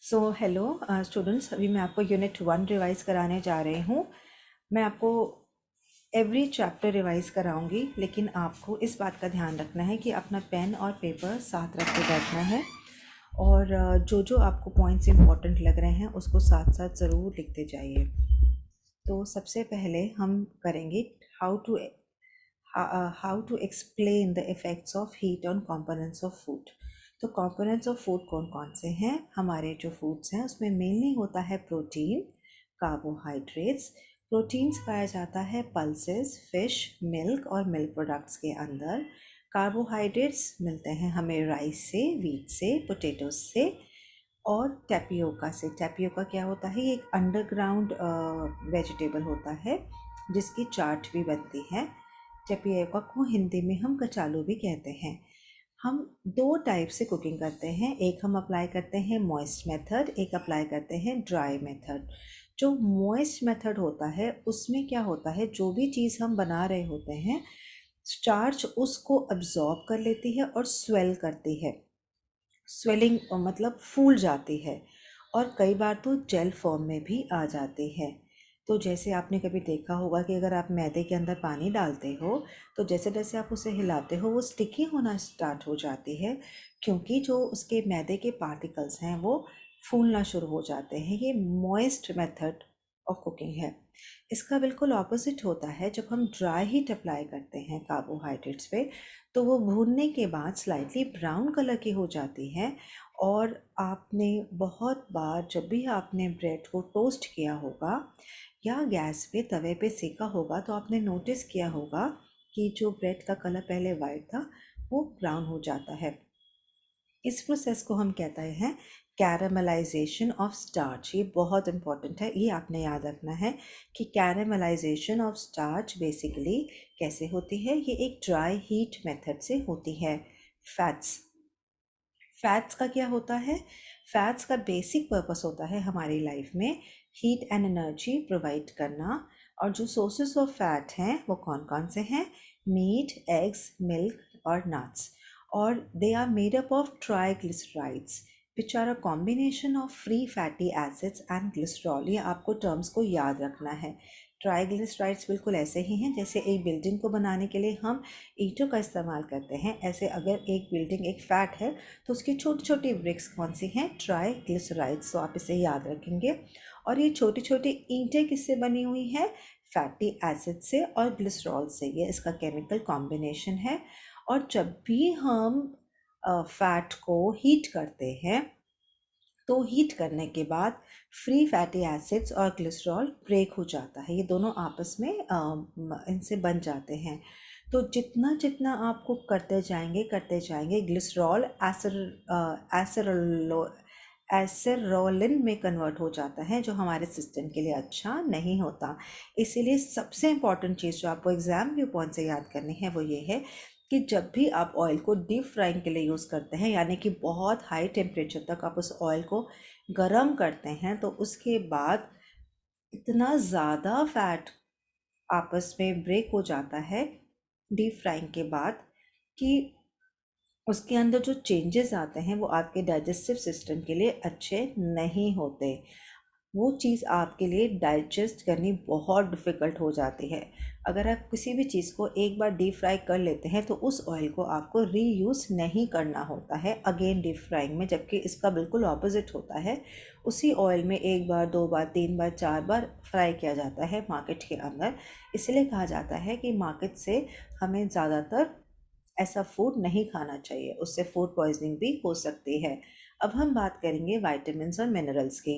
So hello students, अभी मैं आपको यूनिट 1 रिवाइज़ कराने जा रही हूँ। मैं आपको एवरी चैप्टर रिवाइज़ कराऊंगी, लेकिन आपको इस बात का ध्यान रखना है कि अपना पेन और पेपर साथ रख के बैठना है। और जो जो आपको पॉइंट्स इम्पॉर्टेंट लग रहे हैं उसको साथ साथ ज़रूर लिखते जाइए। तो सबसे पहले हम करेंगे how to how to explain the effects of heat on components of food. तो कंपोनेंट्स ऑफ फूड कौन कौन से हैं? हमारे जो फूड्स हैं उसमें मेनली होता है प्रोटीन, कार्बोहाइड्रेट्स। प्रोटीन्स पाया जाता है पल्सेस, फिश, मिल्क और मिल्क प्रोडक्ट्स के अंदर। कार्बोहाइड्रेट्स मिलते हैं हमें राइस से, व्हीट से, पोटैटोज से और टैपियोका से। टैपियोका क्या होता है? ये एक अंडरग्राउंड वेजिटेबल होता है जिसकी चाट भी बनती है। टैपियोका को हिंदी में हम कचालू भी कहते हैं। हम दो टाइप से कुकिंग करते हैं, एक हम अप्लाई करते हैं मॉइस्ट मेथड, एक अप्लाई करते हैं ड्राई मेथड। जो मॉइस्ट मेथड होता है उसमें क्या होता है, जो भी चीज़ हम बना रहे होते हैं स्टार्च उसको अब्जॉर्ब कर लेती है और स्वेल करती है। स्वेलिंग मतलब फूल जाती है और कई बार तो जेल फॉर्म में भी आ जाती है। तो जैसे आपने कभी देखा होगा कि अगर आप मैदे के अंदर पानी डालते हो तो जैसे जैसे आप उसे हिलाते हो वो स्टिकी होना स्टार्ट हो जाती है, क्योंकि जो उसके मैदे के पार्टिकल्स हैं वो फूलना शुरू हो जाते हैं। ये मॉइस्ट मेथड ऑफ कुकिंग है। इसका बिल्कुल ऑपोजिट होता है जब हम ड्राई हीट अप्लाई करते हैं कार्बोहाइड्रेट्स पे, तो वो भूनने के बाद स्लाइटली ब्राउन कलर की हो जाती है। और आपने बहुत बार जब भी आपने ब्रेड को टोस्ट किया होगा या गैस पे तवे पे सेका होगा तो आपने नोटिस किया होगा कि जो ब्रेड का कलर पहले वाइट था वो ब्राउन हो जाता है। इस प्रोसेस को हम कहते हैं कैरामलाइजेशन ऑफ स्टार्च। ये बहुत इंपॉर्टेंट है, ये आपने याद रखना है कि कैरामलाइजेशन ऑफ स्टार्च बेसिकली कैसे होती है। ये एक ड्राई हीट मेथड से होती है। फैट्स फैट्स का क्या होता है? फैट्स का बेसिक पर्पस होता है हमारी लाइफ में हीट एंड एनर्जी प्रोवाइड करना। और जो सोर्सेस ऑफ फैट हैं वो कौन कौन से हैं? मीट, एग्स, मिल्क और नट्स। और they are made up of triglycerides which are a combination of free fatty acids and glycerol. ये आपको टर्म्स को याद रखना है। ट्राइग्लिसराइड्स बिल्कुल ऐसे ही हैं जैसे एक बिल्डिंग को बनाने के लिए हम ईंटों का इस्तेमाल करते हैं, ऐसे अगर एक बिल्डिंग एक फैट है तो उसकी छोटी छोटी ब्रिक्स कौन सी हैं? ट्राइग्लिसराइड्स। तो आप इसे याद रखेंगे। और ये छोटी छोटी ईंटें किससे बनी हुई हैं? फैटी एसिड से और ग्लिसरॉल से। ये इसका केमिकल कॉम्बिनेशन है। और जब भी हम फैट को हीट करते हैं तो हीट करने के बाद फ्री फैटी एसिड्स और ग्लिसरॉल ब्रेक हो जाता है, ये दोनों आपस में इनसे बन जाते हैं। तो जितना जितना आप कुक करते जाएंगे ग्लिसरॉल एसरलो एसरोलिन में कन्वर्ट हो जाता है, जो हमारे सिस्टम के लिए अच्छा नहीं होता। इसीलिए सबसे इम्पॉर्टेंट चीज़ जो आपको एग्ज़ाम व्यू पॉइंट से याद करनी है वो ये है कि जब भी आप ऑयल को डीप फ्राइंग के लिए यूज़ करते हैं, यानी कि बहुत हाई टेम्परेचर तक आप उस ऑयल को गरम करते हैं, तो उसके बाद इतना ज़्यादा फैट आपस में ब्रेक हो जाता है डीप फ्राइंग के बाद कि उसके अंदर जो चेंजेस आते हैं वो आपके डाइजेस्टिव सिस्टम के लिए अच्छे नहीं होते। वो चीज़ आपके लिए डाइजेस्ट करनी बहुत डिफ़िकल्ट हो जाती है। अगर आप किसी भी चीज़ को एक बार डीप फ्राई कर लेते हैं तो उस ऑयल को आपको रीयूज़ नहीं करना होता है अगेन डीप फ्राइंग में, जबकि इसका बिल्कुल ऑपोजिट होता है। उसी ऑयल में एक बार, दो बार, तीन बार, चार बार फ्राई किया जाता है मार्केट के अंदर। इसलिए कहा जाता है कि मार्केट से हमें ज़्यादातर ऐसा फूड नहीं खाना चाहिए, उससे फूड पॉइजनिंग भी हो सकती है। अब हम बात करेंगे वाइटामिन्स और मिनरल्स की।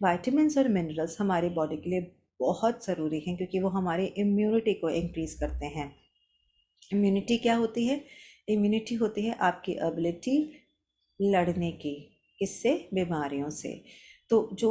वाइटामिन्स और मिनरल्स हमारी बॉडी के लिए बहुत ज़रूरी हैं क्योंकि वो हमारी इम्यूनिटी को इंक्रीज़ करते हैं। इम्यूनिटी क्या होती है? इम्यूनिटी होती है आपकी एबिलिटी लड़ने की। किससे? बीमारियों से। तो जो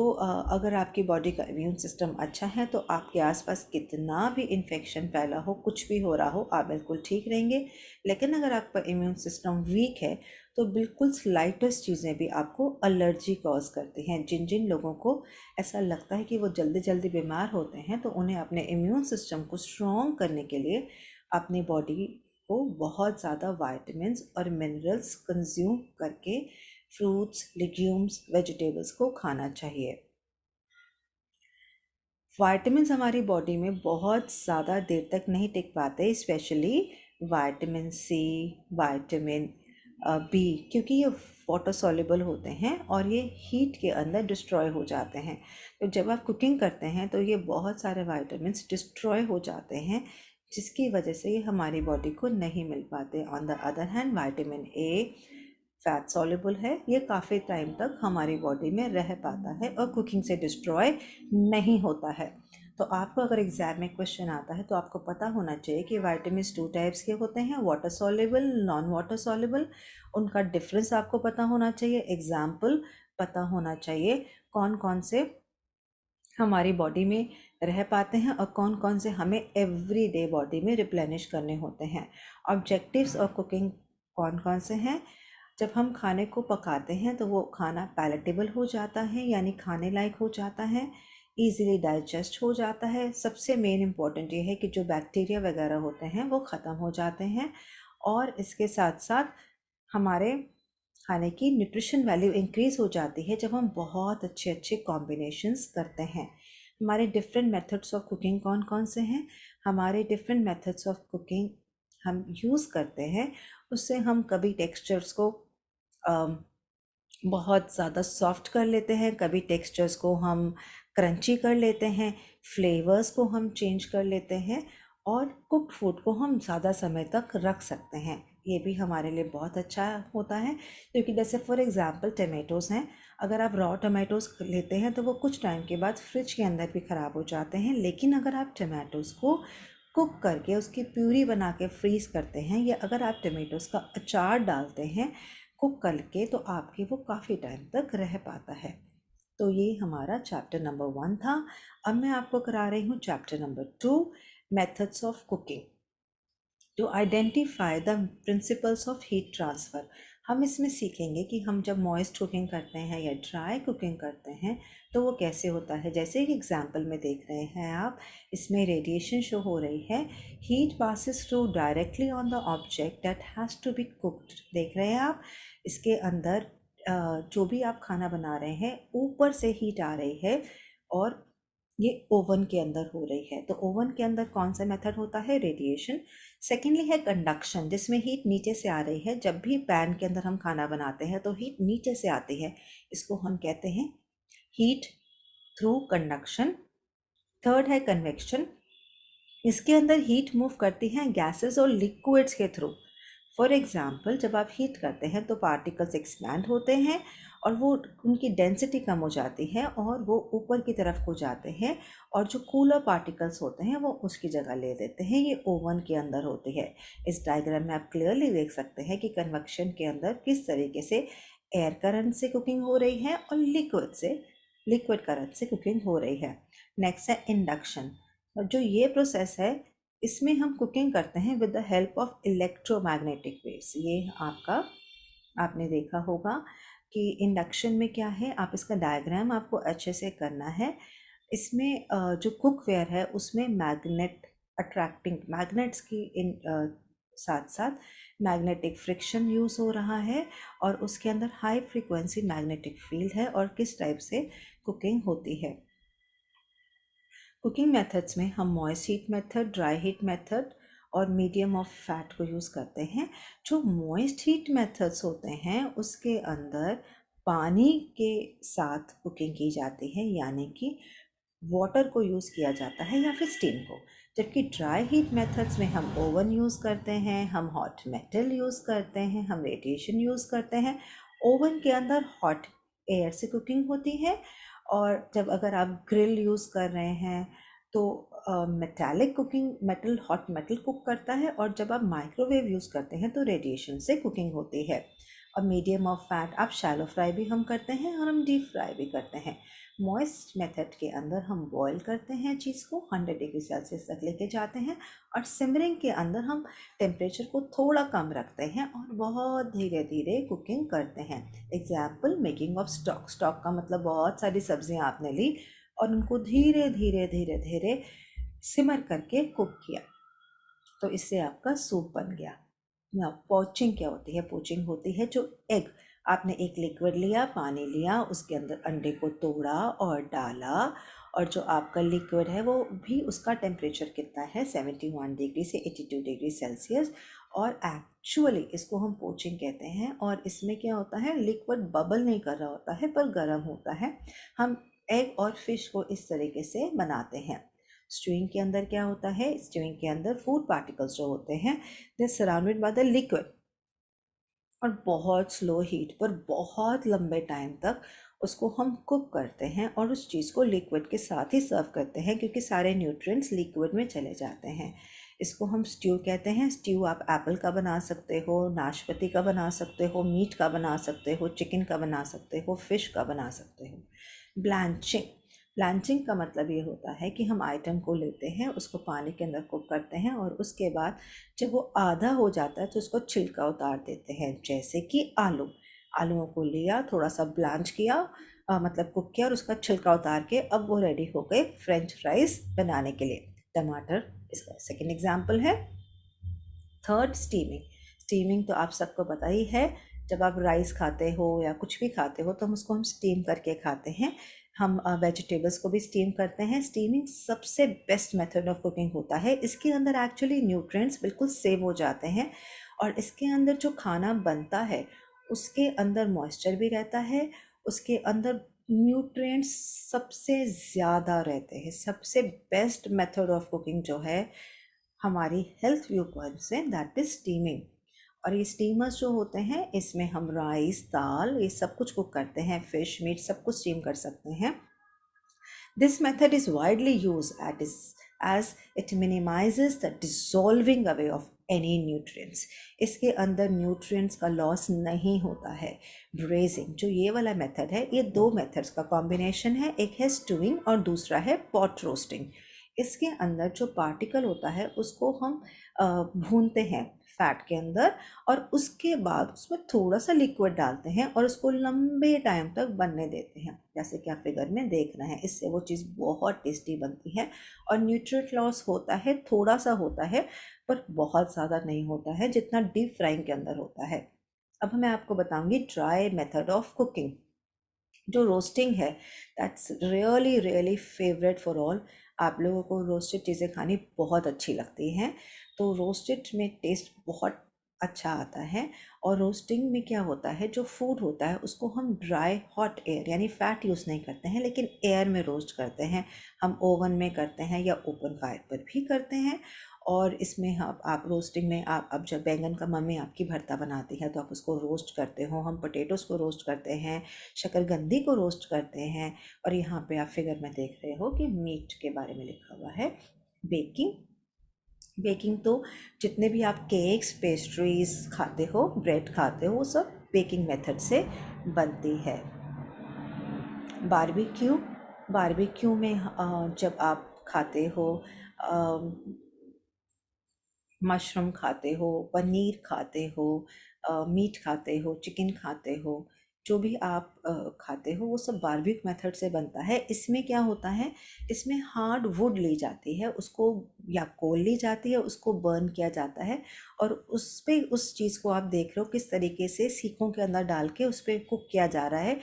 अगर आपकी बॉडी का इम्यून सिस्टम अच्छा है तो आपके आसपास कितना भी इन्फेक्शन फैला हो, कुछ भी हो रहा हो, आप बिल्कुल ठीक रहेंगे। लेकिन अगर आपका इम्यून सिस्टम वीक है तो बिल्कुल स्लाइटेस्ट चीज़ें भी आपको एलर्जी कॉज करती हैं। जिन जिन लोगों को ऐसा लगता है कि वो जल्दी जल्दी बीमार होते हैं तो उन्हें अपने इम्यून सिस्टम को स्ट्रॉन्ग करने के लिए अपनी बॉडी को बहुत ज़्यादा वाइटामिन्स और मिनरल्स कंज्यूम करके फ्रूट्स, लेग्यूम्स, वेजिटेबल्स को खाना चाहिए। वाइटामिन हमारी बॉडी में बहुत ज़्यादा देर तक नहीं टिक पाते, especially vitamin C, vitamin B, क्योंकि ये वाटर सॉल्युबल होते हैं और ये हीट के अंदर डिस्ट्रॉय हो जाते हैं। तो जब आप कुकिंग करते हैं तो ये बहुत सारे वाइटामिन्स डिस्ट्रॉय हो जाते हैं, जिसकी वजह से ये हमारी बॉडी को नहीं मिल पाते। On the other hand vitamin A fat soluble है, ये काफ़ी टाइम तक हमारी बॉडी में रह पाता है और कुकिंग से डिस्ट्रॉय नहीं होता है। तो आपको अगर एग्जाम में क्वेश्चन आता है तो आपको पता होना चाहिए कि वाइटामिन टू टाइप्स के होते हैं, water soluble, non water soluble. उनका डिफरेंस आपको पता होना चाहिए, एग्जाम्पल पता होना चाहिए, कौन कौन से हमारी बॉडी में रह पाते हैं और कौन कौन से हमें एवरी डे बॉडी में रिप्लेनिश करने होते हैं। ऑब्जेक्टिव्स ऑफ कुकिंग कौन कौन से हैं? जब हम खाने को पकाते हैं तो वो खाना पैलेटेबल हो जाता है, यानी खाने लायक हो जाता है, ईज़िली डाइजेस्ट हो जाता है। सबसे मेन इम्पॉर्टेंट ये है कि जो बैक्टीरिया वगैरह होते हैं वो ख़त्म हो जाते हैं, और इसके साथ साथ हमारे खाने की न्यूट्रिशन वैल्यू इंक्रीज़ हो जाती है जब हम बहुत अच्छे अच्छे कॉम्बिनेशंस करते हैं। हमारे डिफरेंट मेथड्स ऑफ कुकिंग कौन कौन से हैं? हमारे डिफरेंट मेथड्स ऑफ कुकिंग हम यूज़ करते हैं, उससे हम कभी टेक्सचर्स को अम, बहुत ज़्यादा सॉफ्ट कर लेते हैं, कभी टेक्सचर्स को हम क्रंची कर लेते हैं, फ्लेवर्स को हम चेंज कर लेते हैं, और कुक्ड फूड को हम ज़्यादा समय तक रख सकते हैं। ये भी हमारे लिए बहुत अच्छा होता है, क्योंकि जैसे फॉर एग्ज़ाम्पल टमेटोज़ हैं, अगर आप रॉ टमाटोज़ लेते हैं तो वो कुछ टाइम के बाद फ्रिज के अंदर भी ख़राब हो जाते हैं, लेकिन अगर आप टमाटोज़ को कुक करके उसकी प्यूरी बना के फ्रीज़ करते हैं, या अगर आप टमेटोज़ का अचार डालते हैं कुक करके, तो आपके वो काफ़ी टाइम तक रह पाता है। तो ये हमारा चैप्टर नंबर 1 था। अब मैं आपको करा रही हूँ chapter number 2, methods of cooking to identify the principles of heat transfer. हम इसमें सीखेंगे कि हम जब मॉइस्ट कुकिंग करते हैं या ड्राई कुकिंग करते हैं तो वो कैसे होता है। जैसे कि एग्जांपल में देख रहे हैं आप, इसमें रेडिएशन शो हो रही है, heat passes through directly on the object that has to be cooked. देख रहे हैं आप, इसके अंदर जो भी आप खाना बना रहे हैं ऊपर से हीट आ रही है, और ये ओवन के अंदर हो रही है। तो ओवन के अंदर कौन सा मेथड होता है? रेडिएशन। सेकेंडली है कंडक्शन, जिसमें हीट नीचे से आ रही है। जब भी पैन के अंदर हम खाना बनाते हैं तो हीट नीचे से आती है, इसको हम कहते हैं हीट थ्रू कंडक्शन। थर्ड है कन्वेक्शन, इसके अंदर हीट मूव करती हैं गैसेस और लिक्विड्स के थ्रू। फॉर एग्जाम्पल, जब आप हीट करते हैं तो पार्टिकल्स एक्सपैंड होते हैं और वो उनकी डेंसिटी कम हो जाती है और वो ऊपर की तरफ को जाते हैं, और जो कूलर पार्टिकल्स होते हैं वो उसकी जगह ले देते हैं। ये ओवन के अंदर होती है। इस डायग्राम में आप क्लियरली देख सकते हैं कि कन्वेक्शन के अंदर किस तरीके से एयर करंट से कुकिंग हो रही है और लिक्विड करंट से कुकिंग हो रही है। नेक्स्ट है इंडक्शन। और जो ये प्रोसेस है, इसमें हम कुकिंग करते हैं with the help of electromagnetic waves. ये आपका आपने देखा होगा कि इंडक्शन में क्या है, आप इसका डायग्राम आपको अच्छे से करना है। इसमें जो कुकवेयर है उसमें अट्रैक्टिंग मैग्नेट्स की साथ साथ मैग्नेटिक फ्रिक्शन यूज़ हो रहा है, और उसके अंदर हाई फ्रीक्वेंसी मैग्नेटिक फील्ड है, और किस टाइप से कुकिंग होती है। कुकिंग मेथड्स में हम moist heat method, dry heat method और मीडियम ऑफ फैट को यूज़ करते हैं। जो मॉइस्ट हीट मेथड्स होते हैं उसके अंदर पानी के साथ कुकिंग की जाती है, यानी कि वाटर को यूज़ किया जाता है या फिर स्टीम को। जबकि ड्राई हीट मेथड्स में हम ओवन यूज़ करते हैं, हम हॉट मेटल यूज़ करते हैं, हम रेडिएशन यूज़ करते हैं। ओवन के अंदर हॉट एयर से कुकिंग होती है, और जब अगर आप ग्रिल यूज़ कर रहे हैं तो metallic cooking, hot metal cook करता है, और जब आप माइक्रोवेव यूज़ करते हैं तो रेडिएशन से कुकिंग होती है। और मीडियम ऑफ फैट, आप शैलो फ्राई भी हम करते हैं और हम डीप फ्राई भी करते हैं। मॉइस्ट मेथड के अंदर हम बॉईल करते हैं चीज़ को, 100 डिग्री सेल्सियस तक लेके जाते हैं, और सिमरिंग के अंदर हम टेम्परेचर को थोड़ा कम रखते हैं और बहुत धीरे धीरे कुकिंग करते हैं। Example, making of stock. Stock का मतलब बहुत सारी सब्जियां आपने ली और उनको धीरे धीरे धीरे धीरे सिमर करके कुक किया, तो इससे आपका सूप बन गया। ना पोचिंग क्या होती है? पोचिंग होती है जो एग आपने एक लिक्विड लिया, पानी लिया, उसके अंदर अंडे को तोड़ा और डाला, और जो आपका लिक्विड है वो भी, उसका टेम्परेचर कितना है, 71 डिग्री से 82 डिग्री सेल्सियस। और एक्चुअली इसको हम पोचिंग कहते हैं। और इसमें क्या होता है, लिक्विड बबल नहीं कर रहा होता है पर गर्म होता है। हम एग और फिश को इस तरीके से बनाते हैं। स्ट्यूइंग के अंदर क्या होता है, स्ट्यूइंग के अंदर फूड पार्टिकल्स जो होते हैं, दे सराउंडेड बाय द लिक्विड, और बहुत स्लो हीट पर बहुत लंबे टाइम तक उसको हम कुक करते हैं और उस चीज़ को लिक्विड के साथ ही सर्व करते हैं, क्योंकि सारे न्यूट्रिएंट्स लिक्विड में चले जाते हैं। इसको हम स्ट्यू कहते हैं। स्ट्यू आप एप्पल का बना सकते हो, नाशपाती का बना सकते हो, मीट का बना सकते हो, चिकन का बना सकते हो, फिश का बना सकते हो। ब्लैंचिंग, ब्लैंचिंग का मतलब ये होता है कि हम आइटम को लेते हैं, उसको पानी के अंदर कुक करते हैं, और उसके बाद जब वो आधा हो जाता है तो उसको छिलका उतार देते हैं। जैसे कि आलूओं को लिया, थोड़ा सा ब्लांच किया, मतलब कुक किया, और उसका छिलका उतार के अब वो रेडी हो गए फ्रेंच फ्राइज बनाने के लिए। टमाटर इसका सेकेंड एग्जाम्पल है। Third, steaming. स्टीमिंग तो आप सबको पता ही है, जब आप राइस खाते हो या कुछ भी खाते हो तो हम स्टीम करके खाते हैं। हम वेजिटेबल्स को भी स्टीम करते हैं। स्टीमिंग सबसे बेस्ट मेथड ऑफ कुकिंग होता है। इसके अंदर एक्चुअली न्यूट्रिएंट्स बिल्कुल सेव हो जाते हैं, और इसके अंदर जो खाना बनता है उसके अंदर मॉइस्चर भी रहता है, उसके अंदर न्यूट्रिएंट्स सबसे ज़्यादा रहते हैं। सबसे बेस्ट मेथड ऑफ कुकिंग जो है हमारी हेल्थ व्यू पॉइंट से, दैट इज स्टीमिंग। और ये स्टीमर्स जो होते हैं इसमें हम राइस, दाल, ये सब कुछ कुक करते हैं, फिश, मीट सब कुछ स्टीम कर सकते हैं। This method is widely use as it minimizes the dissolving away of any nutrients। इसके अंदर न्यूट्रिएंट्स का लॉस नहीं होता है। ब्रेजिंग जो ये वाला मेथड है, ये दो मेथड्स का कॉम्बिनेशन है, एक है स्टूइंग और दूसरा है पॉट रोस्टिंग। इसके अंदर जो पार्टिकल होता है उसको हम भूनते हैं फैट के अंदर, और उसके बाद उसमें थोड़ा सा लिक्विड डालते हैं और उसको लंबे टाइम तक बनने देते हैं, जैसे कि आप फिगर में देख रहे हैं। इससे वो चीज़ बहुत टेस्टी बनती है, और न्यूट्रिएंट लॉस होता है, थोड़ा सा होता है, पर बहुत ज़्यादा नहीं होता है जितना डीप फ्राइंग के अंदर होता है। अब मैं आपको बताऊंगी ड्राई मेथड ऑफ कुकिंग। जो रोस्टिंग है, that's really really favourite for all. आप लोगों को रोस्टेड चीज़ें खानी बहुत अच्छी लगती हैं, तो रोस्टेड में टेस्ट बहुत अच्छा आता है। और रोस्टिंग में क्या होता है, जो फूड होता है उसको हम ड्राई हॉट एयर यानी फैट यूज़ नहीं करते हैं, लेकिन एयर में रोस्ट करते हैं। हम ओवन में करते हैं या ओपन फायर पर भी करते हैं। और इसमें आप रोस्टिंग में आप, अब जब बैंगन का मम्मी आपकी भरता बनाती है तो आप उसको रोस्ट करते हो, हम पोटैटोज़ को रोस्ट करते हैं, शकरकंदी को रोस्ट करते हैं। और यहाँ पे आप फिगर में देख रहे हो कि मीट के बारे में लिखा हुआ है। बेकिंग, बेकिंग तो जितने भी आप केक्स, पेस्ट्रीज खाते हो, ब्रेड खाते हो, वो सब बेकिंग मेथड से बनती है। बारबेक्यू, बारबेक्यू में जब आप खाते हो, मशरूम खाते हो, पनीर खाते हो, मीट खाते हो, चिकन खाते हो, जो भी आप खाते हो वो सब बारबेक्यू मेथड से बनता है। इसमें क्या होता है, इसमें हार्ड वुड ली जाती है, उसको या कोल ली जाती है, उसको बर्न किया जाता है, और उस पे उस चीज़ को आप देख रहे हो किस तरीके से सीखों के अंदर डाल के उस पर कुक किया जा रहा है।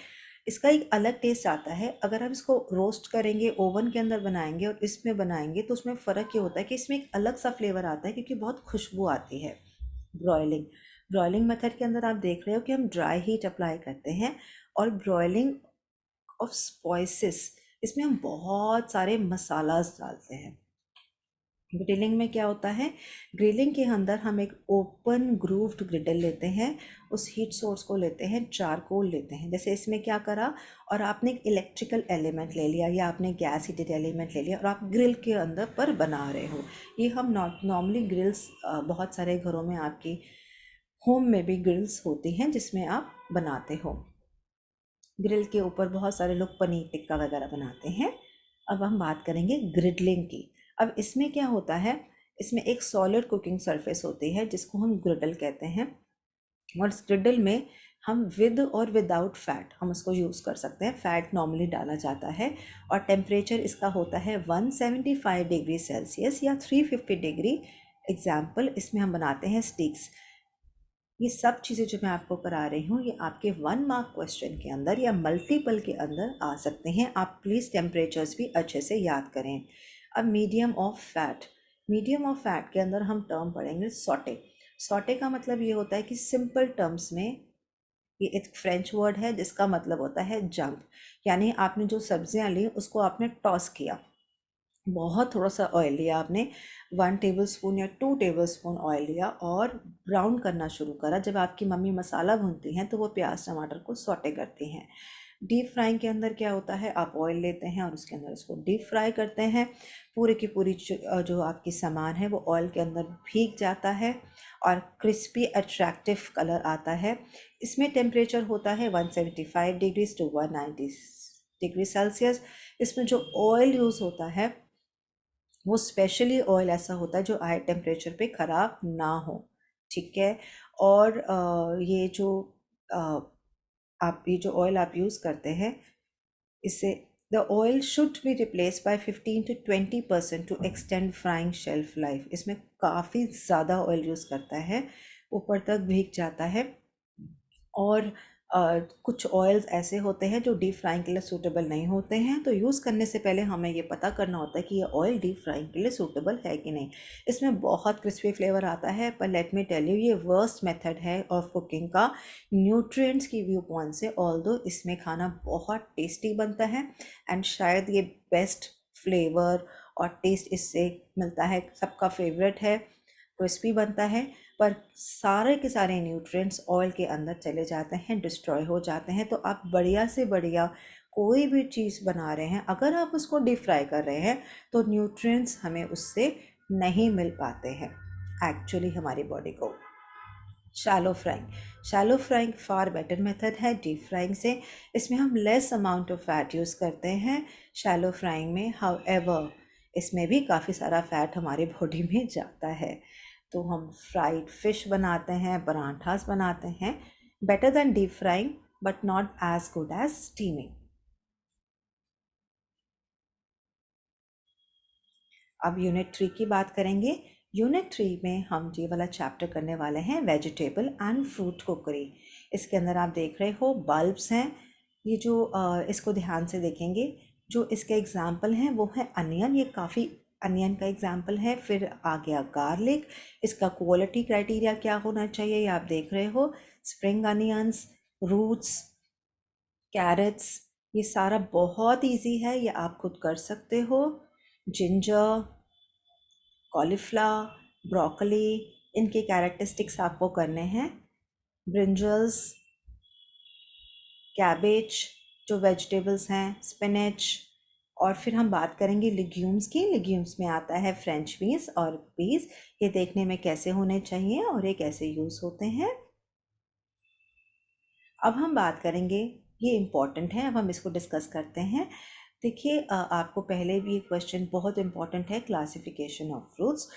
इसका एक अलग टेस्ट आता है। अगर हम इसको रोस्ट करेंगे, ओवन के अंदर बनाएंगे और इसमें बनाएंगे, तो उसमें फ़र्क ये होता है कि इसमें एक अलग सा फ्लेवर आता है, क्योंकि बहुत खुशबू आती है। ब्रॉयलिंग, ब्रॉयलिंग मेथड के अंदर आप देख रहे हो कि हम ड्राई हीट अप्लाई करते हैं, और ब्रॉयलिंग ऑफ स्पाइसेस, इसमें हम बहुत सारे मसालास डालते हैं। ग्रिलिंग में क्या होता है, ग्रिलिंग के अंदर हम एक ओपन ग्रूव्ड ग्रिडल लेते हैं, उस हीट सोर्स को लेते हैं, चारकोल लेते हैं, जैसे इसमें क्या करा, और आपने एक इलेक्ट्रिकल एलिमेंट ले लिया या आपने गैस हीटेड एलिमेंट ले लिया और आप ग्रिल के अंदर पर बना रहे हो। ये हम नॉर्मली ग्रिल्स, बहुत सारे घरों में आपकी होम में भी ग्रिल्स होती हैं जिसमें आप बनाते हो। ग्रिल के ऊपर बहुत सारे लोग पनीर टिक्का वगैरह बनाते हैं। अब हम बात करेंगे ग्रिडलिंग की। अब इसमें क्या होता है, इसमें एक सॉलिड कुकिंग सरफेस होती है जिसको हम ग्रिडल कहते हैं, और इस ग्रिडल में हम विद और विदाउट फैट हम उसको यूज़ कर सकते हैं। फैट नॉर्मली डाला जाता है, और टेम्परेचर इसका होता है 175 डिग्री सेल्सियस या 350 डिग्री। एग्जाम्पल, इसमें हम बनाते हैं स्टिक्स। ये सब चीज़ें जो मैं आपको करा रही हूँ ये आपके 1 मार्क क्वेश्चन के अंदर या मल्टीपल के अंदर आ सकते हैं। आप प्लीज़ टेम्परेचर्स भी अच्छे से याद करें। अब medium of fat, medium of fat के अंदर हम टर्म पढ़ेंगे सॉटे। सॉटे का मतलब ये होता है कि सिंपल टर्म्स में ये एक फ्रेंच वर्ड है जिसका मतलब होता है जंप, यानी आपने जो सब्जियां ली उसको आपने टॉस किया, बहुत थोड़ा सा ऑयल लिया आपने, 1 टेबल स्पून या 2 टेबल स्पून ऑयल लिया और ब्राउन करना शुरू करा। जब आपकी मम्मी मसाला भूनती हैं तो वो प्याज टमाटर को सॉटे करती हैं। डीप फ्राइंग के अंदर क्या होता है, आप ऑयल लेते हैं और उसके अंदर उसको डीप फ्राई करते हैं, पूरे की पूरी जो आपकी सामान है वो ऑयल के अंदर भीग जाता है और क्रिस्पी अट्रैक्टिव कलर आता है। इसमें टेम्परेचर होता है 175 डिग्रीज टू 190 डिग्री सेल्सियस। इसमें जो ऑयल यूज़ होता है वो स्पेशली ऑयल ऐसा होता है जो हाई टेम्परेचर पे ख़राब ना हो, ठीक है। और ये जो अ, आप ये जो ऑयल आप यूज़ करते हैं इससे the oil should be replace by 15 to 20% to extend frying shelf life. इसमें काफ़ी ज़्यादा ऑयल यूज़ करता है, ऊपर तक भीग जाता है। और कुछ ऑयल्स ऐसे होते हैं जो डीप फ्राइंग के लिए सूटेबल नहीं होते हैं, तो यूज़ करने से पहले हमें ये पता करना होता है कि ये ऑयल डीप फ्राइंग के लिए सूटेबल है कि नहीं। इसमें बहुत क्रिस्पी फ्लेवर आता है, पर लेट मी टेल यू ये वर्स्ट मेथड है ऑफ कुकिंग का न्यूट्रिएंट्स की व्यू पॉइंट से। ऑल्दो इसमें खाना बहुत टेस्टी बनता है एंड शायद ये बेस्ट फ्लेवर और टेस्ट इससे मिलता है, सबका फेवरेट है, क्रिस्पी बनता है, पर सारे के सारे न्यूट्रिएंट्स ऑयल के अंदर चले जाते हैं, डिस्ट्रॉय हो जाते हैं। तो आप बढ़िया से बढ़िया कोई भी चीज़ बना रहे हैं, अगर आप उसको डीप फ्राई कर रहे हैं तो न्यूट्रिएंट्स हमें उससे नहीं मिल पाते हैं एक्चुअली हमारी बॉडी को। Shallow frying, shallow frying far better method है डीप फ्राइंग से। इसमें हम less amount of fat use करते हैं शैलो फ्राइंग में। हाउ एवर इसमें भी काफ़ी सारा फैट हमारी बॉडी में जाता है। तो हम फ्राइड फिश बनाते हैं, पराठास बनाते हैं, better than deep frying but not as good as steaming. अब यूनिट 3 की बात करेंगे। यूनिट 3 में हम ये वाला चैप्टर करने वाले हैं वेजिटेबल एंड फ्रूट कुकरी। इसके अंदर आप देख रहे हो बल्ब्स हैं, ये जो इसको ध्यान से देखेंगे, जो इसके एग्जाम्पल हैं वो है अनियन, ये काफ़ी अनियन का एग्जाम्पल है। फिर आ गया गार्लिक, इसका क्वालिटी क्राइटेरिया क्या होना चाहिए ये आप देख रहे हो, स्प्रिंग अनियंस, रूट्स, कैरेट्स, ये सारा बहुत इजी है, ये आप खुद कर सकते हो। जिंजर, कॉलीफ्लावर, ब्रोकली, इनके कैरेक्टरिस्टिक्स आपको करने हैं। ब्रिंजल्स, कैबेज जो वेजिटेबल्स हैं, स्पिनच। और फिर हम बात करेंगे लिग्यूम्स की। लिग्यूम्स में आता है फ्रेंच बीन्स और पीस, ये देखने में कैसे होने चाहिए और ये कैसे यूज़ होते हैं। अब हम बात करेंगे, ये इम्पॉर्टेंट है, अब हम इसको डिस्कस करते हैं। देखिए आपको पहले भी क्वेश्चन बहुत इम्पॉर्टेंट है, क्लासिफिकेशन ऑफ फ्रूट्स।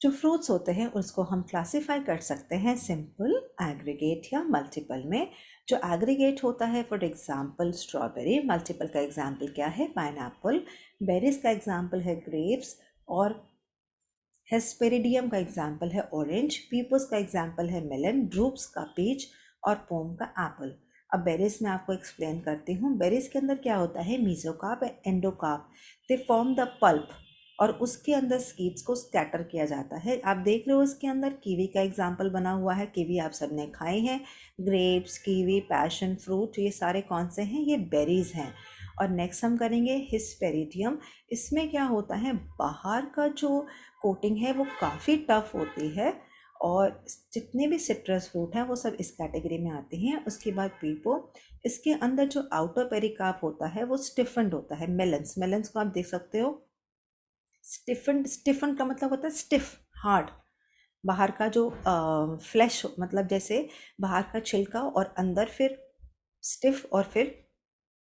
जो फ्रूट्स होते हैं उसको हम क्लासिफाई कर सकते हैं सिंपल, एग्रीगेट या मल्टीपल में। जो एग्रीगेट होता है फॉर एग्जांपल स्ट्रॉबेरी, मल्टीपल का एग्जांपल क्या है, पाइनएप्पल, बेरीज का एग्जांपल है ग्रेप्स, और हेस्पेरिडियम का एग्जाम्पल है ऑरेंज, पीपल्स का एग्जाम्पल है मेलन, ड्रूप्स का पीच और पोम का एप्पल। अब बेरीज में आपको एक्सप्लेन करती हूँ। बेरीज के अंदर क्या होता है, mesocarp and endocarp, they form the pulp और उसके अंदर सीड्स को स्कैटर किया जाता है। आप देख रहे हो उसके अंदर कीवी का एग्जाम्पल बना हुआ है, कीवी आप सबने खाए हैं। ग्रेप्स, कीवी, पैशन फ्रूट, ये सारे कौन से हैं, ये बेरीज हैं। और नेक्स्ट हम करेंगे हिस्पेरिडियम। इसमें क्या होता है, बाहर का जो कोटिंग है वो काफ़ी टफ होती है, और जितने भी सिट्रस फ्रूट हैं वो सब इस कैटेगरी में आते हैं। उसके बाद पीपो, इसके अंदर जो आउटर पेरिकार्प होता है वो स्टिफन्ड होता है। मेलन्स, मेलन्स को आप देख सकते हो, स्टिफन्ड, स्टिफन्ड का मतलब होता है स्टिफ, हार्ड। बाहर का जो फ्लैश मतलब जैसे बाहर का छिलका और अंदर फिर स्टिफ और फिर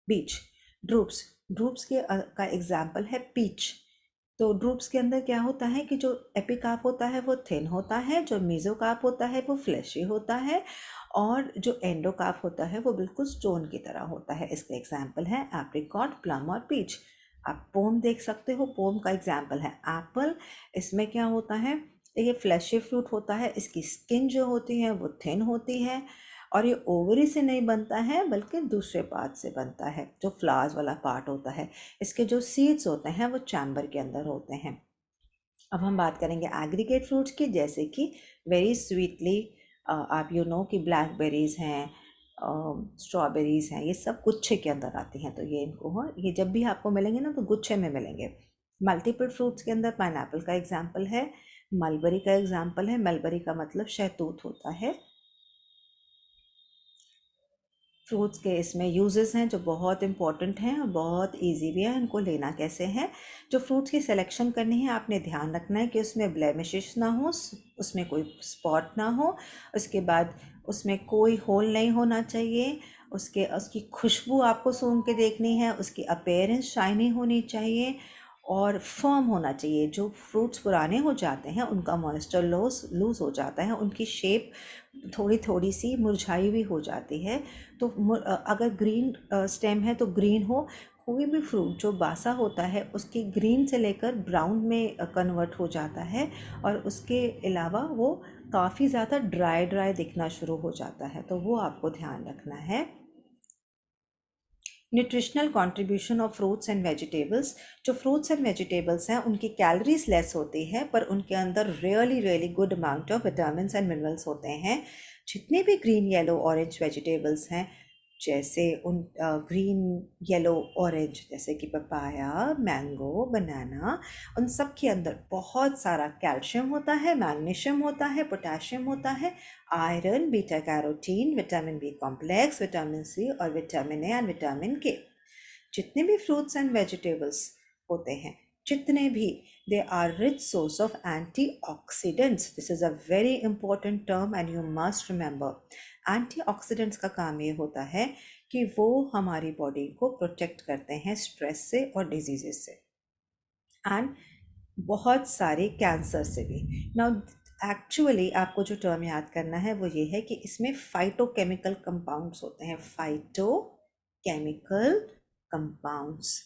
बीच। ड्रूप्स, ड्रूप्स के का एग्जाम्पल है पीच। तो ड्रूप्स के अंदर क्या होता है कि जो एपिकार्प होता है वो थिन होता है, जो मीजोकार्प होता है वो फ्लैशी होता है, और जो एंडोकार्प होता है वो बिल्कुल स्टोन की तरह होता है। इसके एग्जाम्पल है एप्रिकॉट, प्लम और पीच। आप पोम देख सकते हो, पोम का एग्जाम्पल है एप्पल। इसमें क्या होता है, ये फ्लैशी फ्रूट होता है, इसकी स्किन जो होती है वो थिन होती है, और ये ओवरी से नहीं बनता है बल्कि दूसरे पार्ट से बनता है, जो फ्लावर्स वाला पार्ट होता है। इसके जो सीड्स होते हैं वो चैम्बर के अंदर होते हैं। अब हम बात करेंगे एग्रीगेट फ्रूट्स की, जैसे कि वेरी स्वीटली आप कि ब्लैकबेरीज हैं, स्ट्रॉबेरीज हैं, ये सब गुच्छे के अंदर आती हैं। तो ये इनको हो, ये जब भी आपको मिलेंगे ना तो गुच्छे में मिलेंगे। मल्टीपल फ्रूट्स के अंदर पाइनएप्पल का एग्जाम्पल है, मलबरी का एग्जाम्पल है। मलबरी का मतलब शहतूत होता है। फ्रूट्स के इसमें यूजेस हैं जो बहुत इंपॉर्टेंट हैं और बहुत इजी भी है। इनको लेना कैसे है, जो फ्रूट्स की सिलेक्शन करनी है आपने ध्यान रखना है कि उसमें ब्लेमिशेस ना हो, उसमें कोई स्पॉट ना हो, उसके बाद उसमें कोई होल नहीं होना चाहिए, उसकी खुशबू आपको सूंघ के देखनी है, उसकी अपीयरेंस शाइनी होनी चाहिए और फर्म होना चाहिए। जो फ्रूट्स पुराने हो जाते हैं उनका मॉइस्चर लूज़ हो जाता है, उनकी शेप थोड़ी थोड़ी सी मुरझाई भी हो जाती है। तो अगर ग्रीन स्टेम है तो ग्रीन हो। कोई भी फ्रूट जो बासा होता है उसकी ग्रीन से लेकर ब्राउन में कन्वर्ट हो जाता है, और उसके अलावा वो काफ़ी ज़्यादा ड्राई ड्राई दिखना शुरू हो जाता है, तो वो आपको ध्यान रखना है। Nutritional contribution of fruits and vegetables, जो फ्रूट्स एंड वेजिटेबल्स हैं उनकी कैलोरीज लेस होती है, पर उनके अंदर really really good amount of vitamin and minerals होते हैं। जितने भी ग्रीन येलो ऑरेंज वेजिटेबल्स हैं, जैसे ग्रीन येलो ऑरेंज, जैसे कि पपाया, मैंगो, बनाना, उन सब के अंदर बहुत सारा कैल्शियम होता है, मैग्नीशियम होता है, पोटेशियम होता है, iron, beta carotene, vitamin B complex, vitamin C और विटामिन ए एंड विटामिन के। जितने भी फ्रूट्स एंड वेजिटेबल्स होते हैं, जितने भी, they are rich source of antioxidants. This is a very important term and you must remember. Antioxidants का काम ये होता है कि वो हमारी बॉडी को प्रोटेक्ट करते हैं स्ट्रेस से और डिजीजेस से, एंड बहुत सारे कैंसर से भी। नाउ एक्चुअली आपको जो टर्म याद करना है वो ये है कि इसमें फाइटोकेमिकल कंपाउंड्स होते हैं। फाइटोकेमिकल कंपाउंड्स,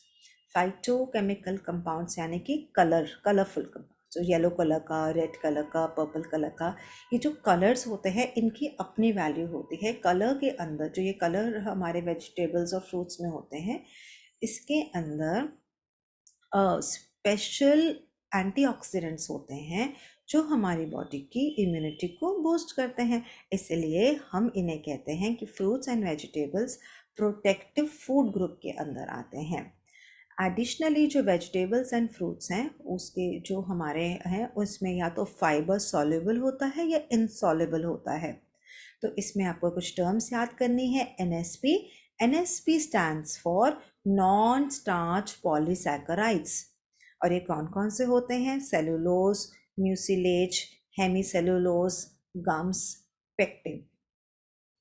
फाइटोकेमिकल कंपाउंड्स यानी कि कलरफुल कंपाउंड्स, जो येलो कलर का, रेड कलर का, पर्पल कलर का, ये जो कलर्स होते हैं इनकी अपनी वैल्यू होती है। कलर के अंदर जो ये कलर हमारे वेजिटेबल्स और फ्रूट्स में होते हैं, इसके अंदर स्पेशल एंटीऑक्सीडेंट्स होते हैं जो हमारी बॉडी की इम्यूनिटी को बूस्ट करते हैं। इसलिए हम इन्हें कहते हैं कि fruits and vegetables protective food group के अंदर आते हैं। एडिशनली जो वेजिटेबल्स एंड फ्रूट्स हैं उसके जो हमारे हैं उसमें या तो फाइबर सॉल्युबल होता है या इनसॉल्युबल होता है। तो इसमें आपको कुछ टर्म्स याद करनी है। NSP, NSP stands for non starch polysaccharides, और ये कौन कौन से होते हैं? Cellulose, mucilage, hemicellulose, gums, pectin.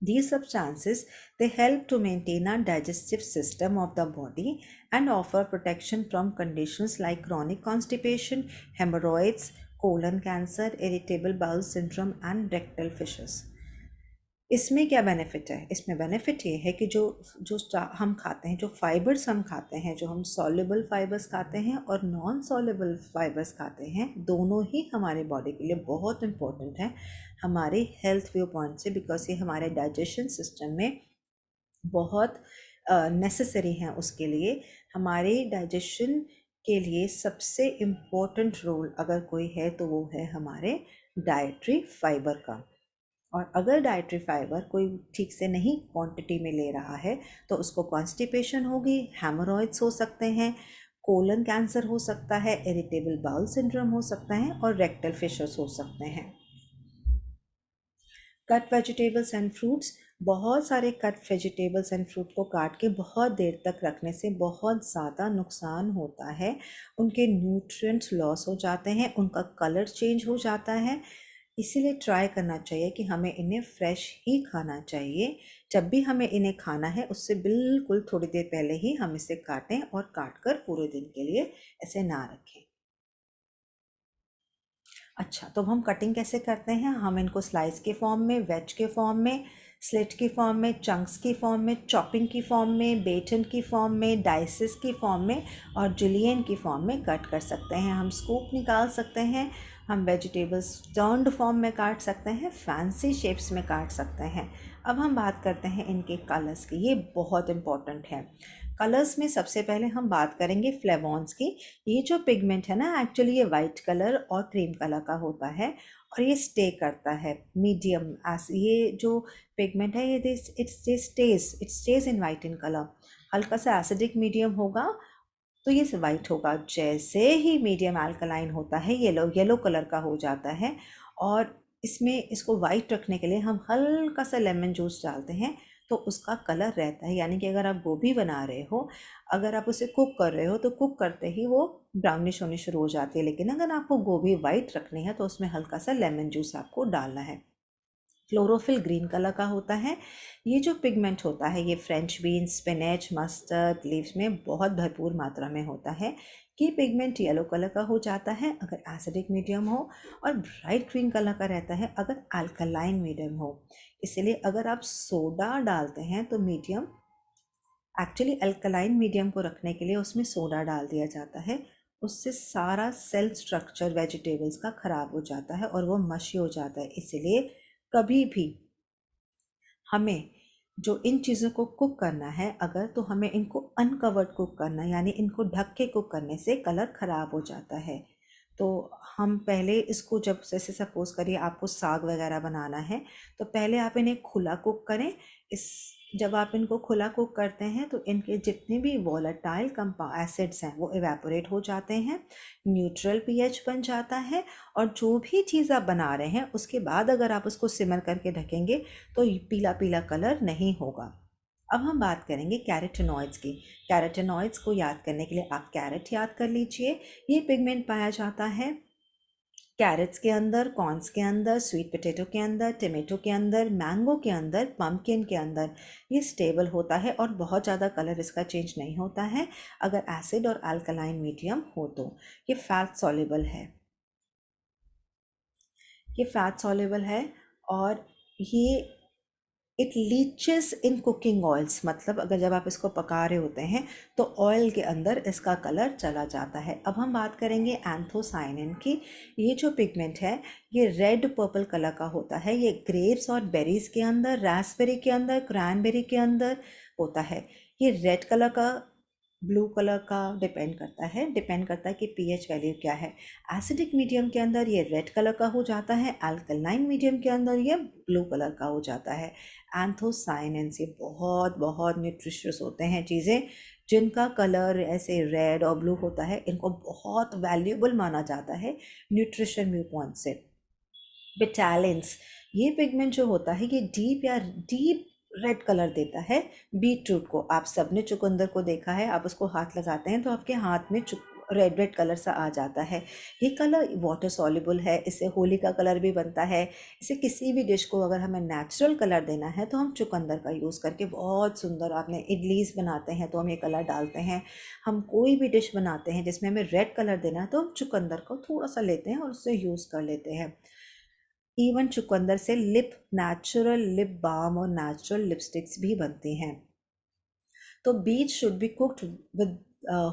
These substances, they help to maintain a digestive system of the body and offer protection from conditions like chronic constipation, hemorrhoids, colon cancer, irritable bowel syndrome and rectal fissures. इसमें क्या benefit है? इसमें benefit ये है कि जो जो हम खाते हैं, जो फाइबर्स हम खाते हैं, जो हम सॉल्युबल फाइबर्स खाते हैं और नॉन सॉल्युबल फाइबर्स खाते हैं, दोनों ही हमारे बॉडी के लिए बहुत इम्पोर्टेंट है हमारे हेल्थ व्यू पॉइंट से, बिकॉज ये हमारे डाइजेशन सिस्टम में बहुत नेसेसरी हैं। उसके लिए हमारे डाइजेशन के लिए सबसे इम्पोर्टेंट रोल अगर कोई है तो वो है हमारे डाइटरी फाइबर का। और अगर डाइटरी फाइबर कोई ठीक से नहीं क्वांटिटी में ले रहा है तो उसको कॉन्स्टिपेशन होगी, हेमोरॉइड्स हो सकते हैं, कोलन कैंसर हो सकता है, इरिटेबल बाउल सिंड्रोम हो सकता है और रेक्टल फिशर्स हो सकते हैं। कट वेजिटेबल्स एंड फ्रूट्स, बहुत सारे कट वेजिटेबल्स एंड फ्रूट को काट के बहुत देर तक रखने से बहुत ज़्यादा नुकसान होता है। उनके न्यूट्रिएंट्स लॉस हो जाते हैं, उनका कलर चेंज हो जाता है। इसीलिए ट्राई करना चाहिए कि हमें इन्हें फ्रेश ही खाना चाहिए। जब भी हमें इन्हें खाना है उससे बिल्कुल थोड़ी देर पहले ही हम इसे काटें और काट कर पूरे दिन के लिए ऐसे ना रखें। अच्छा, तो हम कटिंग कैसे करते हैं? हम इनको स्लाइस के फॉर्म में, वेज के फॉर्म में, स्लिट की फॉर्म में, चंक्स की फॉर्म में, चॉपिंग की फॉर्म में, बेटन की फॉर्म में, डाइसेस की फॉर्म में और जुलियन की फॉर्म में कट कर सकते हैं। हम स्कूप निकाल सकते हैं, हम वेजिटेबल्स टर्न्ड फॉर्म में काट सकते हैं, फैंसी शेप्स में काट सकते हैं। अब हम बात करते हैं इनके कलर्स की, ये बहुत इंपॉर्टेंट है। कलर्स में सबसे पहले हम बात करेंगे फ्लेवॉन्स की। ये जो पिगमेंट है ना, एक्चुअली ये वाइट कलर और क्रीम कलर का होता है और ये स्टे करता है मीडियम एस, ये जो पिगमेंट है ये it stage in white in colour. हल्का सा एसिडिक मीडियम होगा तो ये वाइट होगा, जैसे ही मीडियम अल्कलाइन होता है येलो येलो कलर का हो जाता है। और इसमें इसको वाइट रखने के लिए हम हल्का सा लेमन जूस डालते हैं तो उसका कलर रहता है। यानी कि अगर आप गोभी बना रहे हो, अगर आप उसे कुक कर रहे हो तो कुक करते ही वो ब्राउनिश होनी शुरू हो जाती है, लेकिन अगर आपको गोभी वाइट रखनी है तो उसमें हल्का सा लेमन जूस आपको डालना है। क्लोरोफिल ग्रीन कलर का होता है। ये जो पिगमेंट होता है ये French beans, spinach, mustard leaves में बहुत भरपूर मात्रा में होता है। ये पिगमेंट येलो कलर का हो जाता है अगर एसिडिक मीडियम हो, और ब्राइट ग्रीन कलर का रहता है अगर अल्कलाइन मीडियम हो। इसलिए अगर आप सोडा डालते हैं तो मीडियम, एक्चुअली अल्कलाइन मीडियम को रखने के लिए उसमें सोडा डाल दिया जाता है। उससे सारा सेल स्ट्रक्चर वेजिटेबल्स का ख़राब हो जाता है और वो मशी हो जाता है। इसलिए कभी भी हमें जो इन चीज़ों को कुक करना है अगर, तो हमें इनको अनकवर्ड कुक करना है, यानी इनको ढक के कुक करने से कलर ख़राब हो जाता है। तो हम पहले इसको, जब जैसे सपोज़ करिए आपको साग वगैरह बनाना है तो पहले आप इन्हें खुला कुक करें। इस जब आप इनको खुला कुक करते हैं तो इनके जितने भी वॉलेटाइल एसिड्स हैं वो इवेपोरेट हो जाते हैं, न्यूट्रल पीएच बन जाता है। और जो भी चीज़ आप बना रहे हैं उसके बाद अगर आप उसको सिमर करके ढकेंगे तो पीला पीला कलर नहीं होगा। अब हम बात करेंगे कैरोटीनॉइड्स की। कैरोटीनॉइड्स को याद करने के लिए आप कैरेट याद कर लीजिए। ये पिगमेंट पाया जाता है कैरेट्स के अंदर, कॉर्न्स के अंदर, स्वीट पोटैटो के अंदर, टमाटो के अंदर, मैंगो के अंदर, पम्पकिन के अंदर। ये स्टेबल होता है और बहुत ज़्यादा कलर इसका चेंज नहीं होता है अगर एसिड और अल्कलाइन मीडियम हो तो। ये फैट सॉल्युबल है, ये फैट सॉल्युबल है। और ये it leches in cooking oils, मतलब अगर जब आप इसको पका रहे होते हैं तो ऑयल के अंदर इसका कलर चला जाता है। अब हम बात करेंगे एंथोसाइनिन की। ये जो पिगमेंट है ये रेड पर्पल कलर का होता है। ये ग्रेप्स और बेरीज के अंदर, रास्पबेरी के अंदर, क्रैनबेरी के अंदर होता है। ये रेड कलर का, ब्लू कलर का डिपेंड करता है कि पीएच वैल्यू क्या है। एसिडिक मीडियम के अंदर ये रेड कलर का हो जाता है, अल्कलाइन मीडियम के अंदर ये ब्लू कलर का हो जाता है। एंथोसाइनिन से बहुत बहुत न्यूट्रिशियस होते हैं चीज़ें, जिनका कलर ऐसे रेड और ब्लू होता है इनको बहुत वैल्यूएबल माना जाता है न्यूट्रिशन व्यू पॉइंट से। बिटालिन्स, ये पिगमेंट जो होता है ये डीप रेड कलर देता है बीटरूट को। आप सबने चुकंदर को देखा है, आप उसको हाथ लगाते हैं तो आपके हाथ में रेड रेड कलर सा आ जाता है। ये कलर वाटर सॉल्युबल है, इससे होली का कलर भी बनता है। इसे किसी भी डिश को अगर हमें नेचुरल कलर देना है तो हम चुकंदर का यूज़ करके बहुत सुंदर, आपने इडलीज बनाते हैं तो हम ये कलर डालते हैं। हम कोई भी डिश बनाते हैं जिसमें हमें रेड कलर देना है तो हम चुकंदर को थोड़ा सा लेते हैं और उससे यूज़ कर लेते हैं। इवन चुकंदर से नेचुरल लिप बाम और नेचुरल लिपस्टिक्स भी बनती हैं। तो beets should be cooked with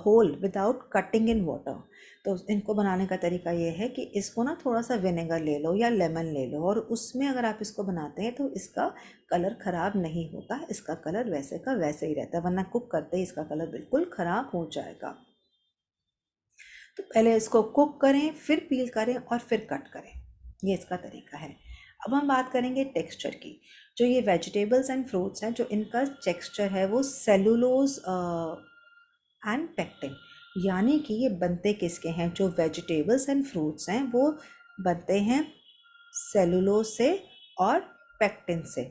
whole without cutting in water. तो इनको बनाने का तरीका ये है कि इसको ना थोड़ा सा विनेगर ले लो या लेमन ले लो और उसमें अगर आप इसको बनाते हैं तो इसका कलर ख़राब नहीं होता, इसका कलर वैसे का वैसे ही रहता है, वरना कुक करते ही इसका कलर बिल्कुल ख़राब हो जाएगा। तो पहले इसको कुक करें, फिर पील करें और फिर कट करें, ये इसका तरीका है। अब हम बात करेंगे टेक्सचर की। जो ये वेजिटेबल्स एंड फ्रूट्स हैं, जो इनका टेक्सचर है वो सेलुलोज एंड पेक्टिन, यानी कि ये बनते किसके हैं, जो वेजिटेबल्स एंड फ्रूट्स हैं वो बनते हैं सेलुलोज से और पेक्टिन से।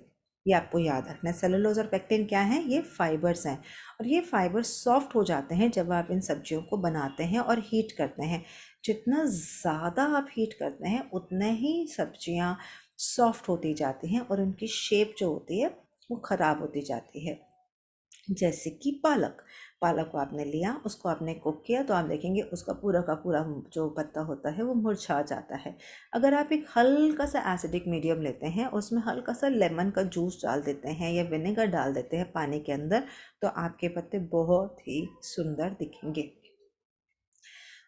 ये आपको याद रखना है, सेलुलोज और पेक्टिन क्या है, ये फाइबर्स हैं। और ये फाइबर्स सॉफ्ट हो जाते हैं जब आप इन सब्जियों को बनाते हैं और हीट करते हैं। जितना ज़्यादा आप हीट करते हैं उतने ही सब्जियां सॉफ्ट होती जाती हैं और उनकी शेप जो होती है वो ख़राब होती जाती है। जैसे कि पालक, पालक को आपने लिया, उसको आपने कुक किया तो आप देखेंगे उसका पूरा का पूरा जो पत्ता होता है वो मुरझा जाता है। अगर आप एक हल्का सा एसिडिक मीडियम लेते हैं, उसमें हल्का सा लेमन का जूस डाल देते हैं या विनेगर डाल देते हैं पानी के अंदर, तो आपके पत्ते बहुत ही सुंदर दिखेंगे।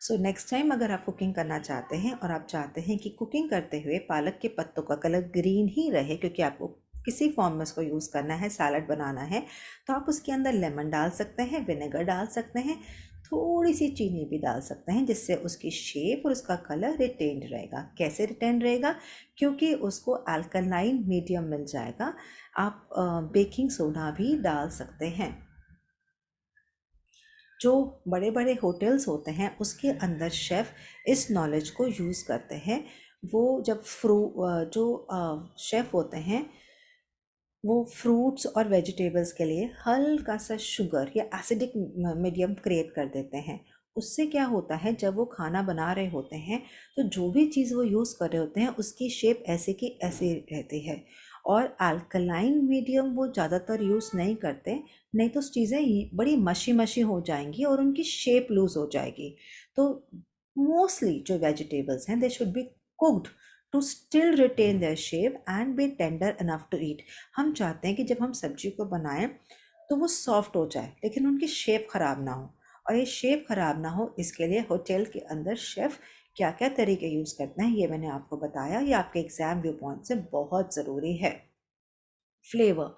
सो नेक्स्ट टाइम अगर आप कुकिंग करना चाहते हैं और आप चाहते हैं कि कुकिंग करते हुए पालक के पत्तों का कलर ग्रीन ही रहे, क्योंकि आपको किसी फॉर्म में उसको यूज़ करना है, सैलड बनाना है, तो आप उसके अंदर लेमन डाल सकते हैं, विनेगर डाल सकते हैं, थोड़ी सी चीनी भी डाल सकते हैं, जिससे उसकी शेप और उसका कलर रिटेन्ड रहेगा। कैसे रिटेन रहेगा? क्योंकि उसको अल्कलाइन मीडियम मिल जाएगा। आप बेकिंग सोडा भी डाल सकते हैं। जो बड़े बड़े होटल्स होते हैं उसके अंदर शेफ़ इस नॉलेज को यूज़ करते हैं। वो जब जो शेफ़ होते हैं वो फ्रूट्स और वेजिटेबल्स के लिए हल्का सा शुगर या एसिडिक मीडियम क्रिएट कर देते हैं। उससे क्या होता है, जब वो खाना बना रहे होते हैं तो जो भी चीज़ वो यूज़ कर रहे होते हैं उसकी शेप ऐसे की ऐसे रहती है। और अल्कलाइन मीडियम वो ज़्यादातर यूज़ नहीं करते, नहीं तो चीज़ें बड़ी मशी मशी हो जाएंगी और उनकी शेप लूज़ हो जाएगी। तो मोस्टली जो वेजिटेबल्स हैं they should be cooked to still retain their shape and be tender enough to eat. हम चाहते हैं कि जब हम सब्जी को बनाएं तो वो सॉफ्ट हो जाए, लेकिन उनकी शेप ख़राब ना हो। और ये शेप ख़राब ना हो, इसके लिए होटल के अंदर शेफ़ क्या क्या तरीके यूज़ करते हैं ये मैंने आपको बताया। ये आपके एग्ज़ाम व्यू पॉइंट से बहुत ज़रूरी है। फ्लेवर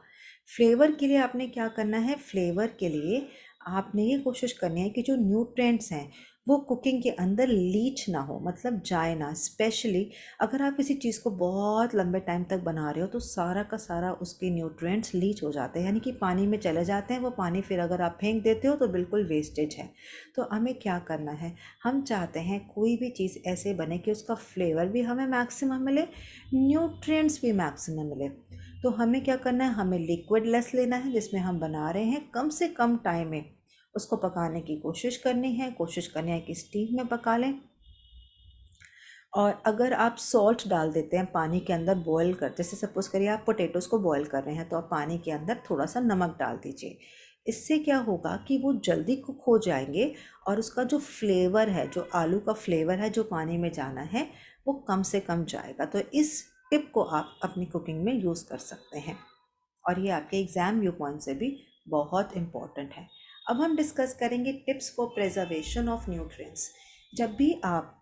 फ्लेवर के लिए आपने क्या करना है? फ्लेवर के लिए आपने ये कोशिश करनी है कि जो न्यूट्रिएंट्स हैं वो कुकिंग के अंदर लीच ना हो, मतलब जाए ना। स्पेशली अगर आप किसी चीज़ को बहुत लंबे टाइम तक बना रहे हो तो सारा का सारा उसके न्यूट्रिएंट्स लीच हो जाते हैं, यानी कि पानी में चले जाते हैं। वो पानी फिर अगर आप फेंक देते हो तो बिल्कुल वेस्टेज है। तो हमें क्या करना है, हम चाहते हैं कोई भी चीज़ ऐसे बने कि उसका फ्लेवर भी हमें मैक्सिमम मिले, न्यूट्रिएंट्स भी मैक्सिमम मिले। तो हमें क्या करना है, हमें लिक्विड लेस लेना है, जिसमें हम बना रहे हैं कम से कम टाइम में उसको पकाने की कोशिश करनी है। कोशिश करनी है कि स्टीम में पका लें। और अगर आप सॉल्ट डाल देते हैं पानी के अंदर बॉयल कर, जैसे सपोज़ करिए आप पोटैटोज़ को बॉयल कर रहे हैं तो आप पानी के अंदर थोड़ा सा नमक डाल दीजिए। इससे क्या होगा कि वो जल्दी कुक हो जाएंगे और उसका जो फ्लेवर है, जो आलू का फ्लेवर है जो पानी में जाना है, वो कम से कम जाएगा। तो इस टिप को आप अपनी कुकिंग में यूज़ कर सकते हैं और ये आपके एग्ज़ाम व्यू पॉइंट से भी बहुत इम्पॉर्टेंट है। अब हम डिस्कस करेंगे tips for preservation of nutrients. जब भी आप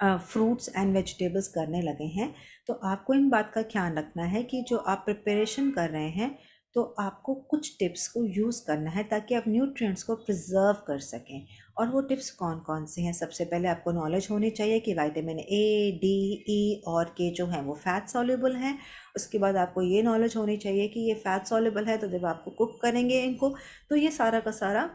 फ्रूट्स एंड वेजिटेबल्स करने लगे हैं तो आपको इन बात का ख्याल रखना है कि जो आप प्रिपरेशन कर रहे हैं तो आपको कुछ टिप्स को यूज़ करना है ताकि आप न्यूट्रिएंट्स को प्रिजर्व कर सकें। और वो टिप्स कौन कौन से हैं? सबसे पहले आपको नॉलेज होनी चाहिए कि विटामिन ए, डी, ई और के जो हैं वो फैट सॉल्युबल हैं। उसके बाद आपको ये नॉलेज होनी चाहिए कि ये फैट सॉल्युबल है, तो जब आपको कुक करेंगे इनको तो ये सारा का सारा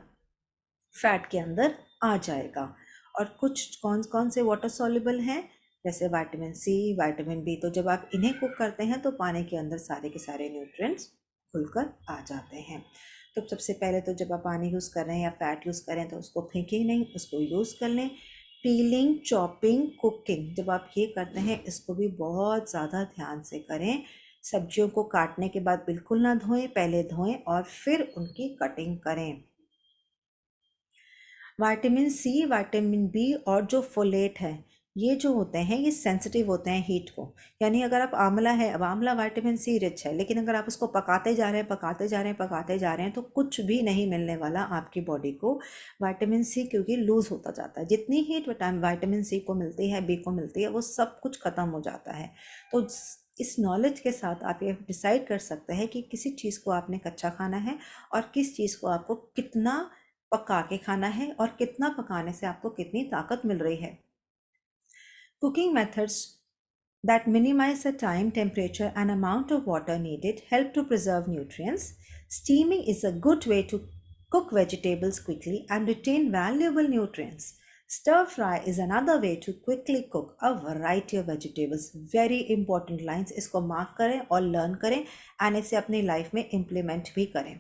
फैट के अंदर आ जाएगा। और कुछ कौन कौन से वाटर सॉल्युबल हैं, जैसे विटामिन सी, विटामिन बी। तो जब आप इन्हें कुक करते हैं तो पानी के अंदर सारे के सारे न्यूट्रिएंट्स खुलकर आ जाते हैं। तो सबसे पहले तो जब आप पानी यूज़ कर रहे हैं या फैट यूज़ करें तो उसको फेंकें नहीं, उसको यूज़ कर लें। पीलिंग, चॉपिंग, कुकिंग जब आप ये करते हैं इसको भी बहुत ज़्यादा ध्यान से करें। सब्जियों को काटने के बाद बिल्कुल ना धोएं, पहले धोएं और फिर उनकी कटिंग करें। विटामिन सी, विटामिन बी और जो फोलेट है, ये जो होते हैं ये सेंसिटिव होते हैं हीट को। यानी अगर आप आंवला है, अब आंवला विटामिन सी रिच है, लेकिन अगर आप उसको पकाते जा रहे हैं, पकाते जा रहे हैं, पकाते जा रहे हैं तो कुछ भी नहीं मिलने वाला आपकी बॉडी को विटामिन सी, क्योंकि लूज़ होता जाता है। जितनी हीट विटामिन सी को मिलती है, बी को मिलती है, वो सब कुछ ख़त्म हो जाता है। तो इस नॉलेज के साथ आप ये डिसाइड कर सकते हैं कि किसी चीज़ को आपने कच्चा खाना है और किस चीज़ को आपको कितना पका के खाना है और कितना पकाने से आपको कितनी ताकत मिल रही है। Cooking methods that minimize the time, temperature, and amount of water needed help to preserve nutrients. Steaming is a good way to cook vegetables quickly and retain valuable nutrients. Stir fry is another way to quickly cook a variety of vegetables. Very important lines, इसको mark करें और learn करें and इसे अपनी life में implement भी करें।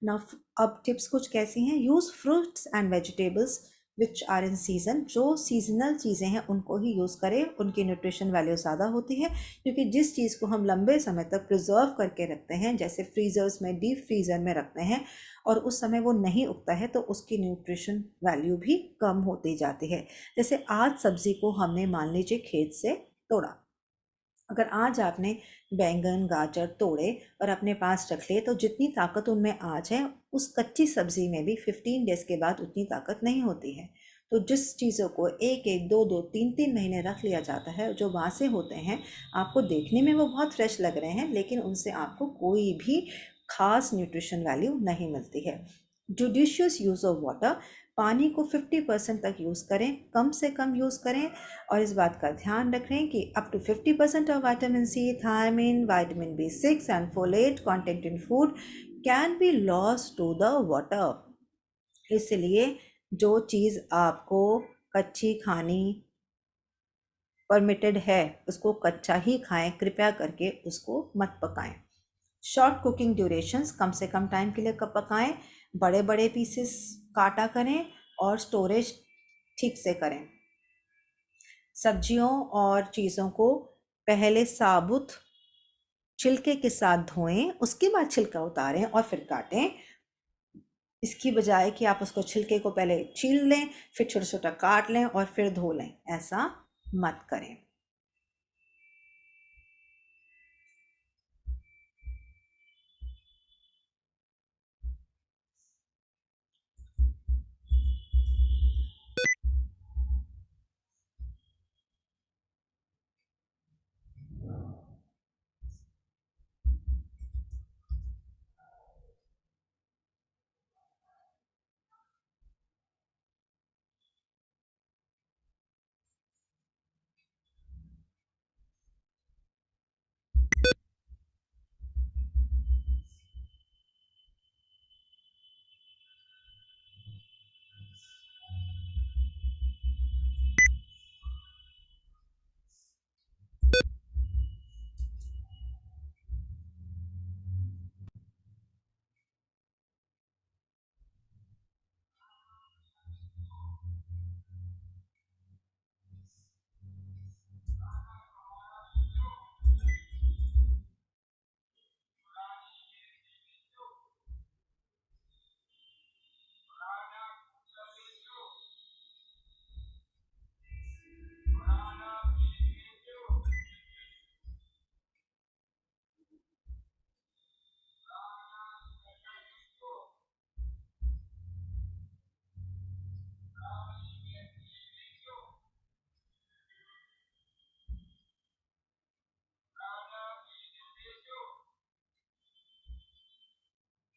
Now अब टिप्स कुछ कैसी हैं? Use fruits and vegetables which are in season. जो सीजनल चीज़ें हैं उनको ही यूज़ करें, उनकी न्यूट्रिशन वैल्यू ज़्यादा होती है। क्योंकि जिस चीज़ को हम लंबे समय तक प्रिजर्व करके रखते हैं, जैसे फ्रीज़र्स में, डीप फ्रीज़र में रखते हैं और उस समय वो नहीं उगता है, तो उसकी न्यूट्रिशन वैल्यू भी कम होती जाती है। जैसे आज सब्ज़ी को हमने मान लीजिए खेत से तोड़ा, अगर आज आपने बैंगन, गाजर तोड़े और अपने पास रख लिए तो जितनी ताकत उनमें आज है उस कच्ची सब्जी में भी 15 डेज के बाद उतनी ताकत नहीं होती है। तो जिस चीज़ों को एक एक दो दो तीन तीन महीने रख लिया जाता है, जो वासे होते हैं, आपको देखने में वो बहुत फ्रेश लग रहे हैं, लेकिन उनसे आपको कोई भी खास न्यूट्रिशन वैल्यू नहीं मिलती है। जुडिशियस यूज़ ऑफ वाटर, पानी को 50% तक यूज़ करें, कम से कम यूज़ करें, और इस बात का ध्यान रखें कि up to 50% of vitamin C, thiamine, vitamin B6 and folate content in food can be lost to the water. इसलिए जो चीज़ आपको कच्ची खानी परमिटेड है, उसको कच्चा ही खाएं, कृपया करके उसको मत पकाएं। शॉर्ट कुकिंग ड्यूरेशंस, कम से कम टाइम के लिए पकाएं, बड़े बड़े पीसेस काटा करें और स्टोरेज ठीक से करें। सब्जियों और चीज़ों को पहले साबुत छिलके के साथ धोएं, उसके बाद छिलका उतारें और फिर काटें। इसकी बजाय कि आप उसको छिलके को पहले छील लें, फिर छोटा छोटा काट लें और फिर धो लें, ऐसा मत करें।